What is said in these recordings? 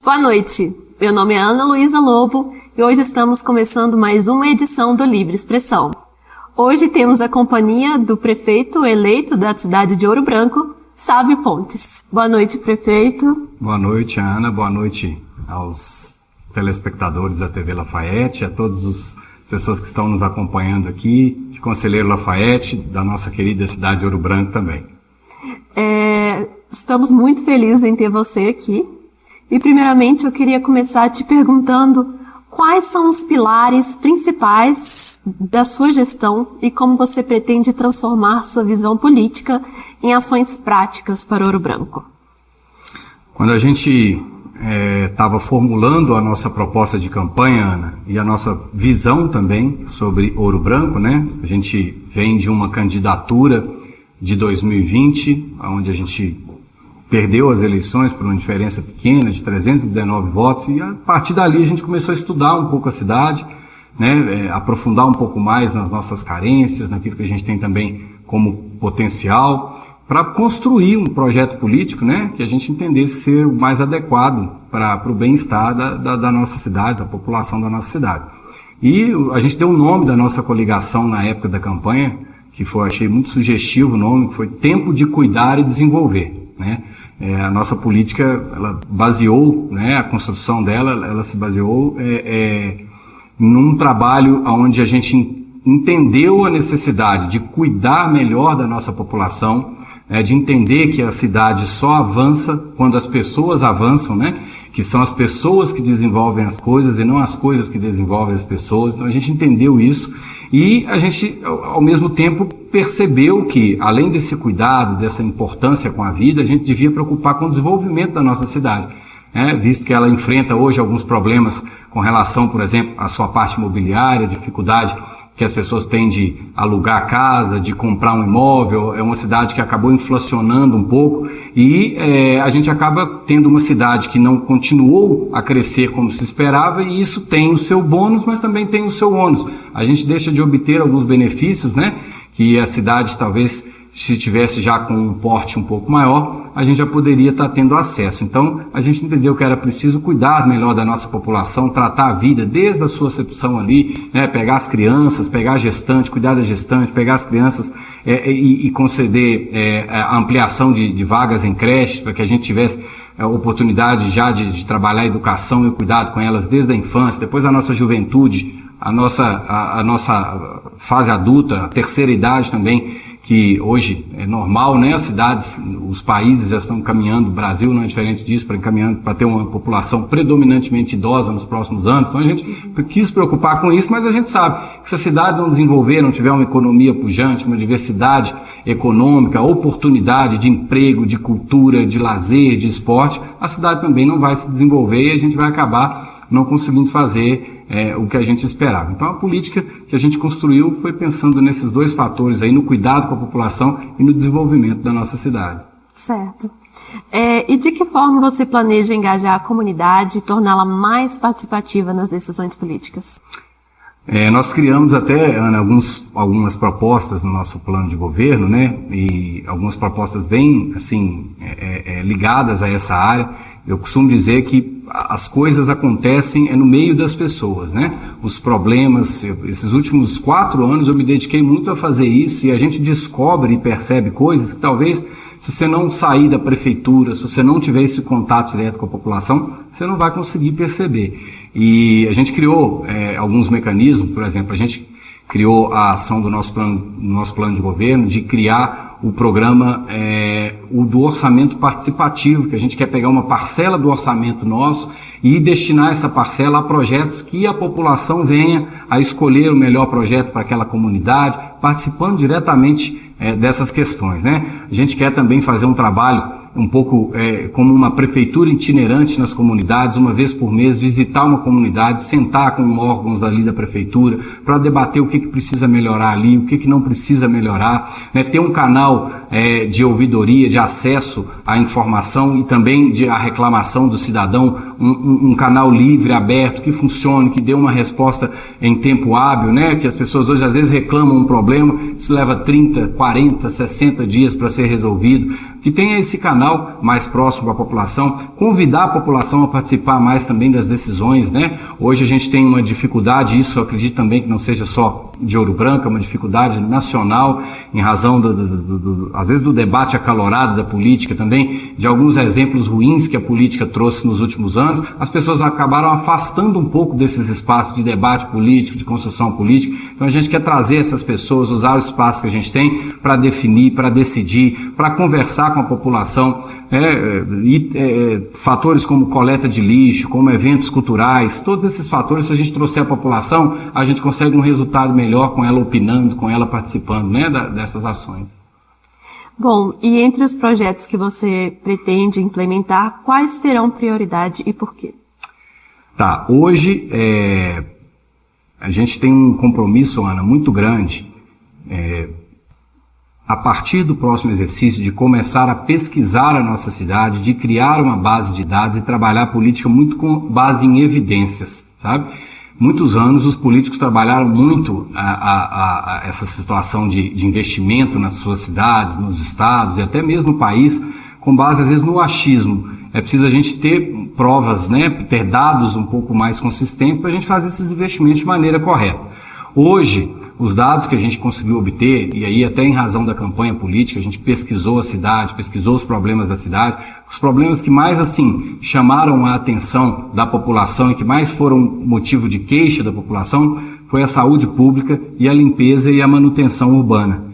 Boa noite, meu nome é Ana Luísa Lobo e hoje estamos começando mais uma edição do Livre Expressão. Hoje temos a companhia do prefeito eleito da cidade de Ouro Branco, Sávio Pontes. Boa noite, prefeito. Boa noite, Ana. Boa noite aos telespectadores da TV Lafayette, a todas as pessoas que estão nos acompanhando aqui, de Conselheiro Lafayette, da nossa querida cidade de Ouro Branco também. Estamos muito felizes em ter você aqui. E primeiramente eu queria começar te perguntando quais são os pilares principais da sua gestão e como você pretende transformar sua visão política em ações práticas para Ouro Branco. Quando a gente estava formulando a nossa proposta de campanha, Ana, e a nossa visão também sobre Ouro Branco, né? A gente vem de uma candidatura de 2020, onde a gente perdeu as eleições por uma diferença pequena de 319 votos, e a partir dali a gente começou a estudar um pouco a cidade, né, aprofundar um pouco mais nas nossas carências, naquilo que a gente tem também como potencial, para construir um projeto político, né, que a gente entendesse ser o mais adequado para o bem-estar da nossa cidade, da população da nossa cidade. E a gente deu o nome da nossa coligação na época da campanha, que foi, achei muito sugestivo o nome, que foi Tempo de Cuidar e Desenvolver, né. A nossa política, ela baseou, né, a construção dela, ela se baseou num trabalho onde a gente entendeu a necessidade de cuidar melhor da nossa população, de entender que a cidade só avança quando as pessoas avançam, né, que são as pessoas que desenvolvem as coisas e não as coisas que desenvolvem as pessoas. Então a gente entendeu isso e a gente, ao mesmo tempo, percebeu que, além desse cuidado, dessa importância com a vida, a gente devia preocupar com o desenvolvimento da nossa cidade, visto que ela enfrenta hoje alguns problemas com relação, por exemplo, à sua parte imobiliária, dificuldade que as pessoas têm de alugar a casa, de comprar um imóvel. É uma cidade que acabou inflacionando um pouco e a gente acaba tendo uma cidade que não continuou a crescer como se esperava, e isso tem o seu bônus, mas também tem o seu ônus. A gente deixa de obter alguns benefícios, né, que a cidade talvez, se tivesse já com um porte um pouco maior, a gente já poderia estar tendo acesso. Então, a gente entendeu que era preciso cuidar melhor da nossa população, tratar a vida desde a sua acepção ali, né, pegar as crianças, pegar a gestante, cuidar da gestante, pegar as crianças e conceder a ampliação de vagas em creches, para que a gente tivesse a oportunidade já de trabalhar a educação e o cuidado com elas desde a infância, depois a nossa juventude, a nossa fase adulta, a terceira idade também, que hoje é normal, né? As cidades, os países já estão caminhando, o Brasil não é diferente disso, caminhando para ter uma população predominantemente idosa nos próximos anos. Então a gente quis se preocupar com isso, mas a gente sabe que se a cidade não desenvolver, não tiver uma economia pujante, uma diversidade econômica, oportunidade de emprego, de cultura, de lazer, de esporte, a cidade também não vai se desenvolver e a gente vai acabar não conseguindo fazer o que a gente esperava. Então a política que a gente construiu foi pensando nesses dois fatores aí, no cuidado com a população e no desenvolvimento da nossa cidade. Certo. E de que forma você planeja engajar a comunidade e torná-la mais participativa nas decisões políticas? Nós criamos até, Ana, algumas propostas no nosso plano de governo, né, e algumas propostas bem, assim, ligadas a essa área. Eu costumo dizer que as coisas acontecem no meio das pessoas, né? Os problemas, esses últimos 4 anos eu me dediquei muito a fazer isso, e a gente descobre e percebe coisas que talvez, se você não sair da prefeitura, se você não tiver esse contato direto com a população, você não vai conseguir perceber. E a gente criou alguns mecanismos, por exemplo, a gente criou a ação do nosso plano de governo de criar o programa do orçamento participativo, que a gente quer pegar uma parcela do orçamento nosso e destinar essa parcela a projetos que a população venha a escolher o melhor projeto para aquela comunidade, participando diretamente dessas questões, né? A gente quer também fazer um trabalho um pouco como uma prefeitura itinerante nas comunidades, uma vez por mês, visitar uma comunidade, sentar com órgãos ali da prefeitura, para debater o que precisa melhorar ali, o que não precisa melhorar, né? Ter um canal de ouvidoria, de acesso à informação e também a reclamação do cidadão, um canal livre, aberto, que funcione, que dê uma resposta em tempo hábil, né? Que as pessoas hoje às vezes reclamam um problema, isso leva 30, 40, 60 dias para ser resolvido. que tenha esse canal mais próximo à população, convidar a população a participar mais também das decisões, né? Hoje a gente tem uma dificuldade, isso eu acredito também que não seja só de Ouro Branco, é uma dificuldade nacional, em razão às vezes do debate acalorado da política também, de alguns exemplos ruins que a política trouxe nos últimos anos. As pessoas acabaram afastando um pouco desses espaços de debate político, de construção política. Então a gente quer trazer essas pessoas, usar o espaço que a gente tem para definir, para decidir, para conversar com a população, fatores como coleta de lixo, como eventos culturais, todos esses fatores, se a gente trouxer a população, a gente consegue um resultado melhor com ela opinando, com ela participando, né, dessas ações. Bom, e entre os projetos que você pretende implementar, quais terão prioridade e por quê? Tá, hoje a gente tem um compromisso, Ana, muito grande, a partir do próximo exercício, de começar a pesquisar a nossa cidade, de criar uma base de dados e trabalhar a política muito com base em evidências, sabe? Muitos anos os políticos trabalharam muito essa situação de investimento nas suas cidades, nos estados e até mesmo no país, com base às vezes no achismo. É preciso a gente ter provas, né, ter dados um pouco mais consistentes para a gente fazer esses investimentos de maneira correta. Hoje, os dados que a gente conseguiu obter, e aí até em razão da campanha política, a gente pesquisou a cidade, pesquisou os problemas da cidade, os problemas que mais, assim, chamaram a atenção da população e que mais foram motivo de queixa da população, foi a saúde pública e a limpeza e a manutenção urbana.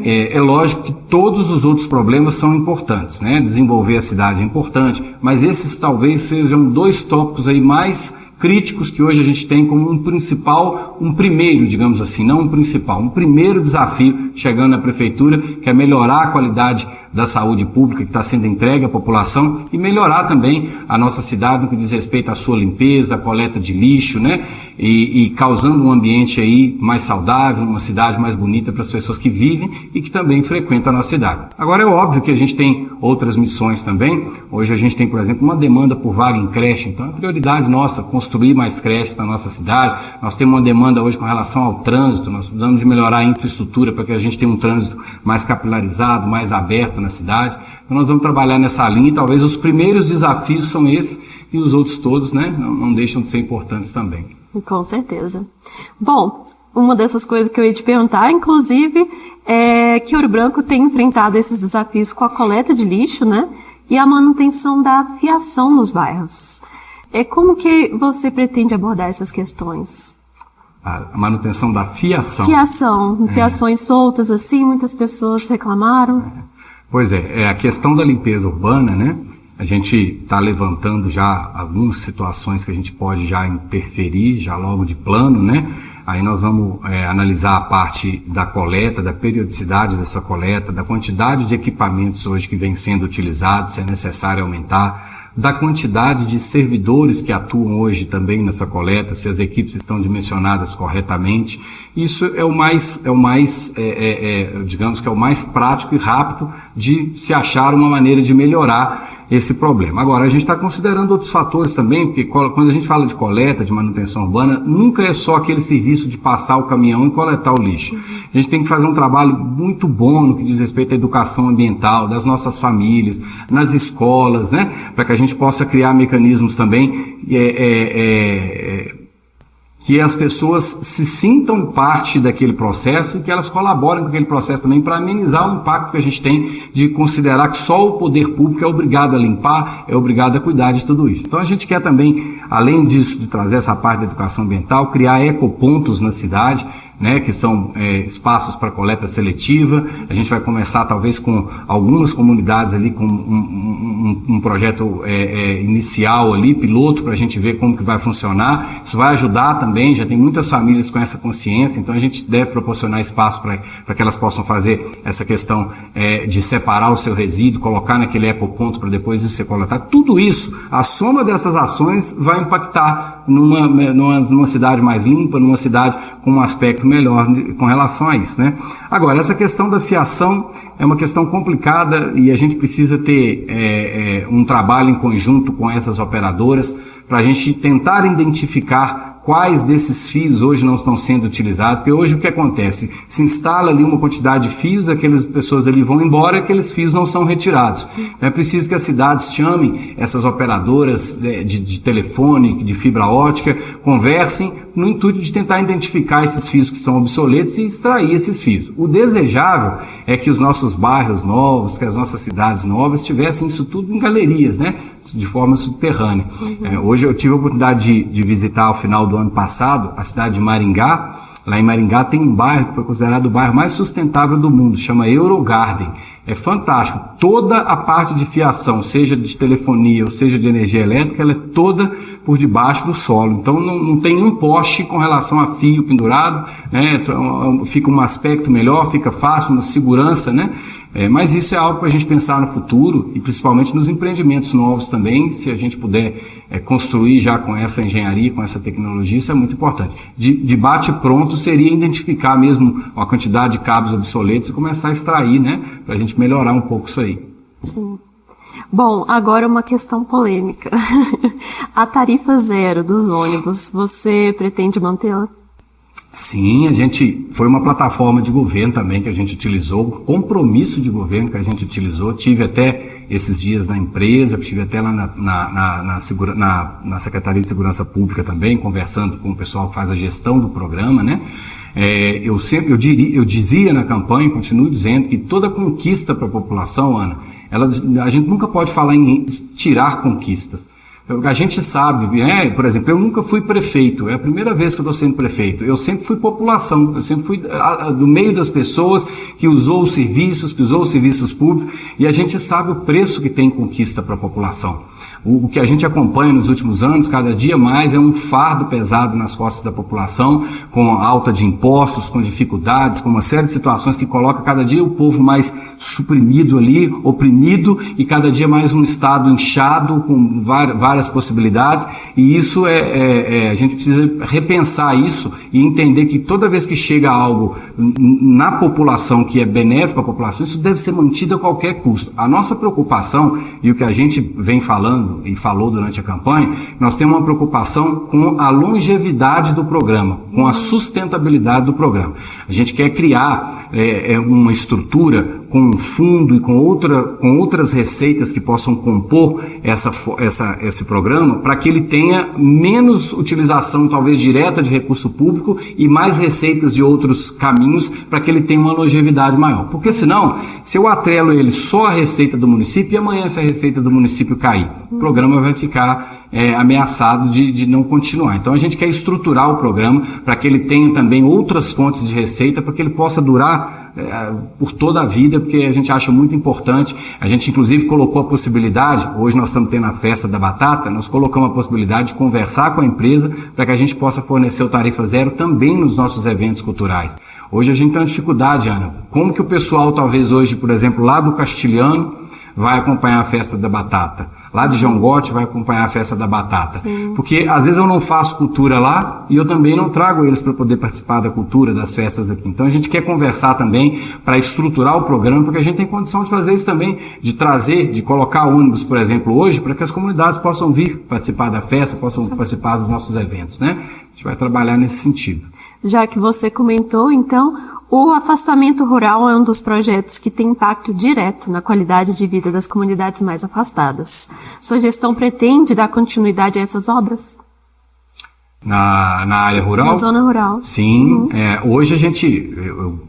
É lógico que todos os outros problemas são importantes, né? Desenvolver a cidade é importante, mas esses talvez sejam dois tópicos aí mais críticos que hoje a gente tem como um primeiro, digamos assim, não um principal, um primeiro desafio chegando na prefeitura, que é melhorar a qualidade da saúde pública que está sendo entregue à população e melhorar também a nossa cidade no que diz respeito à sua limpeza, à coleta de lixo, né? E causando um ambiente aí mais saudável, uma cidade mais bonita para as pessoas que vivem e que também frequentam a nossa cidade. Agora é óbvio que a gente tem outras missões também. Hoje a gente tem, por exemplo, uma demanda por vaga em creche, então é prioridade nossa construir mais creches na nossa cidade. Nós temos uma demanda hoje com relação ao trânsito, nós precisamos de melhorar a infraestrutura para que a gente tenha um trânsito mais capilarizado, mais aberto na cidade. Então nós vamos trabalhar nessa linha e talvez os primeiros desafios são esses e os outros todos, né, não deixam de ser importantes também. Com certeza. Bom, uma dessas coisas que eu ia te perguntar, inclusive, é que Ouro Branco tem enfrentado esses desafios com a coleta de lixo, né, e a manutenção da fiação nos bairros. Como que você pretende abordar essas questões? A manutenção da fiação. Fiações soltas, assim, muitas pessoas reclamaram. Pois é a questão da limpeza urbana, né? A gente está levantando já algumas situações que a gente pode já interferir, já logo de plano, né? Aí nós vamos analisar a parte da coleta, da periodicidade dessa coleta, da quantidade de equipamentos hoje que vem sendo utilizados, se é necessário aumentar, da quantidade de servidores que atuam hoje também nessa coleta, se as equipes estão dimensionadas corretamente. Isso é o mais digamos que é o mais prático e rápido de se achar uma maneira de melhorar esse problema. Agora, a gente está considerando outros fatores também, porque quando a gente fala de coleta, de manutenção urbana, nunca é só aquele serviço de passar o caminhão e coletar o lixo. A gente tem que fazer um trabalho muito bom no que diz respeito à educação ambiental, das nossas famílias, nas escolas, né? Para que a gente possa criar mecanismos também que as pessoas se sintam parte daquele processo e que elas colaborem com aquele processo também para amenizar o impacto que a gente tem de considerar que só o poder público é obrigado a limpar, é obrigado a cuidar de tudo isso. Então a gente quer também, além disso, de trazer essa parte da educação ambiental, criar ecopontos na cidade, né, que são espaços para coleta seletiva. A gente vai começar talvez com algumas comunidades ali com um projeto inicial ali, piloto, para a gente ver como que vai funcionar. Isso vai ajudar também, já tem muitas famílias com essa consciência, então a gente deve proporcionar espaço para que elas possam fazer essa questão de separar o seu resíduo, colocar naquele ecoponto para depois isso ser coletado. Tudo isso, a soma dessas ações vai impactar numa cidade mais limpa, numa cidade com um aspecto melhor com relação a isso, né? Agora, essa questão da fiação é uma questão complicada e a gente precisa ter um trabalho em conjunto com essas operadoras para a gente tentar identificar quais desses fios hoje não estão sendo utilizados, porque hoje o que acontece? Se instala ali uma quantidade de fios, aquelas pessoas ali vão embora, aqueles fios não são retirados. É preciso que as cidades chamem essas operadoras de telefone, de fibra ótica, conversem no intuito de tentar identificar esses fios que são obsoletos e extrair esses fios. O desejável é que os nossos bairros novos, que as nossas cidades novas tivessem isso tudo em galerias, né? De forma subterrânea. Hoje eu tive a oportunidade de visitar ao final do ano passado a cidade de Maringá. Lá em Maringá tem um bairro que foi considerado o bairro mais sustentável do mundo, chama Eurogarden. É fantástico. Toda a parte de fiação, seja de telefonia ou seja de energia elétrica, ela é toda por debaixo do solo. Então não tem um poste com relação a fio pendurado, né? Então, fica um aspecto melhor, fica fácil, uma segurança, né? Mas isso é algo para a gente pensar no futuro e principalmente nos empreendimentos novos também, se a gente puder construir já com essa engenharia, com essa tecnologia, isso é muito importante. De bate pronto seria identificar mesmo a quantidade de cabos obsoletos e começar a extrair, né, para a gente melhorar um pouco isso aí. Sim. Bom, agora uma questão polêmica. A tarifa zero dos ônibus, você pretende mantê-la? Sim, foi uma plataforma de governo também que a gente utilizou, compromisso de governo que a gente utilizou. Tive até esses dias na empresa, tive até lá na Secretaria de Segurança Pública também, conversando com o pessoal que faz a gestão do programa, né? Eu dizia na campanha, continuo dizendo, que toda conquista para a população, Ana, a gente nunca pode falar em tirar conquistas. A gente sabe, por exemplo, eu nunca fui prefeito, é a primeira vez que eu estou sendo prefeito, eu sempre fui população, eu sempre fui do meio das pessoas que usou os serviços públicos, e a gente sabe o preço que tem conquista para a população. O que a gente acompanha nos últimos anos, cada dia mais, é um fardo pesado nas costas da população, com alta de impostos, com dificuldades, com uma série de situações que coloca cada dia o povo mais suprimido ali, oprimido, e cada dia mais um estado inchado, com várias possibilidades, e isso a gente precisa repensar isso e entender que toda vez que chega algo na população que é benéfico à população, isso deve ser mantido a qualquer custo. A nossa preocupação, e o que a gente vem falando e falou durante a campanha, nós temos uma preocupação com a longevidade do programa, com a sustentabilidade do programa. A gente quer criar uma estrutura com um fundo e com outras receitas que possam compor esse programa, para que ele tenha menos utilização, talvez, direta de recurso público e mais receitas de outros caminhos, para que ele tenha uma longevidade maior. Porque senão, se eu atrelo ele só à receita do município, e amanhã se a receita do município cair, o programa vai ficar ameaçado de não continuar. Então a gente quer estruturar o programa para que ele tenha também outras fontes de receita, para que ele possa durar por toda a vida, porque a gente acha muito importante. A gente inclusive colocou a possibilidade, hoje nós estamos tendo a festa da batata, nós colocamos a possibilidade de conversar com a empresa para que a gente possa fornecer o tarifa zero também nos nossos eventos culturais. Hoje a gente tem uma dificuldade, Ana. Como que o pessoal, talvez hoje, por exemplo, lá do Castilhano, vai acompanhar a festa da batata? Lá de João Gotti vai acompanhar a festa da batata. Sim. Porque às vezes eu não faço cultura lá e eu também não trago eles para poder participar da cultura, das festas aqui. Então a gente quer conversar também para estruturar o programa, porque a gente tem condição de fazer isso também, de trazer, de colocar ônibus, por exemplo, hoje, para que as comunidades possam vir participar da festa, possam participar dos nossos eventos, né? A gente vai trabalhar nesse sentido. Já que você comentou, então, o afastamento rural é um dos projetos que tem impacto direto na qualidade de vida das comunidades mais afastadas. Sua gestão pretende dar continuidade a essas obras? Na área rural? Na zona rural. Sim. Hoje eu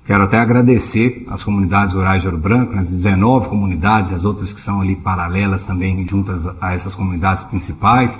quero até agradecer as comunidades rurais de Ouro Branco, as 19 comunidades, as outras que são ali paralelas também, juntas a essas comunidades principais.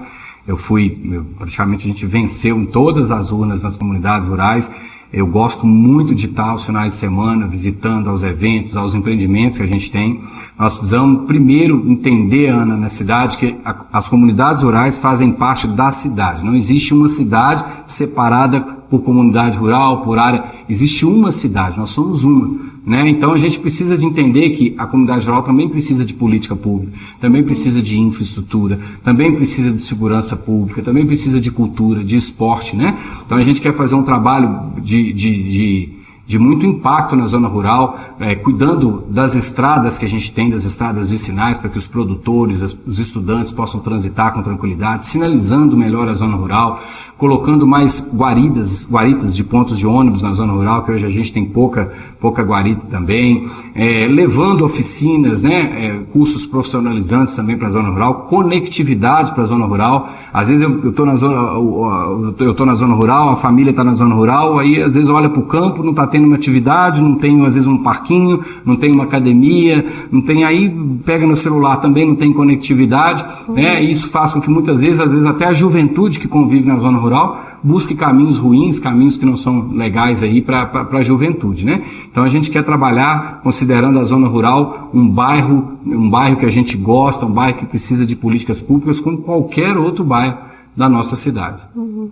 Praticamente a gente venceu em todas as urnas nas comunidades rurais. Eu gosto muito de estar aos finais de semana visitando aos eventos, aos empreendimentos que a gente tem. Nós precisamos primeiro entender, Ana, na cidade, que as comunidades rurais fazem parte da cidade. Não existe uma cidade separada por comunidade rural, por área. Existe uma cidade, nós somos uma. Né? Então a gente precisa de entender que a comunidade rural também precisa de política pública, também precisa de infraestrutura, também precisa de segurança pública, também precisa de cultura, de esporte, né? Então a gente quer fazer um trabalho de de muito impacto na zona rural, cuidando das estradas que a gente tem, das estradas vicinais, para que os produtores, os estudantes possam transitar com tranquilidade, sinalizando melhor a zona rural, colocando mais guaritas de pontos de ônibus na zona rural, que hoje a gente tem pouca guarita também, levando oficinas, né, cursos profissionalizantes também para a zona rural, conectividade para a zona rural. Às vezes eu estou na zona rural, a família está na zona rural, aí às vezes olha para o campo, não está tendo uma atividade, não tem às vezes um parquinho, não tem uma academia, não tem, aí pega no celular também, não tem conectividade, né? E isso faz com que muitas vezes, às vezes até a juventude que convive na zona rural busque caminhos ruins, caminhos que não são legais aí para a juventude, né? Então a gente quer trabalhar considerando a zona rural um bairro que a gente gosta, um bairro que precisa de políticas públicas como qualquer outro bairro da nossa cidade.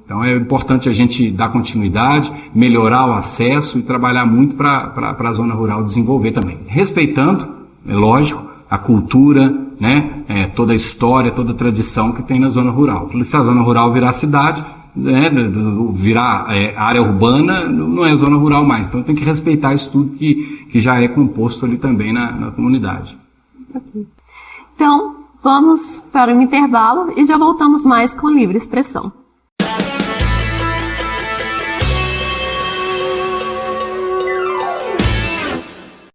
Então é importante a gente dar continuidade, melhorar o acesso e trabalhar muito para a zona rural desenvolver também. Respeitando, é lógico, a cultura, né, toda a história, toda a tradição que tem na zona rural. Se a zona rural virar cidade, né, virar área urbana, não é zona rural mais. Então tem que respeitar isso tudo que já é composto ali também na comunidade. Então, vamos para um intervalo e já voltamos mais com Livre Expressão.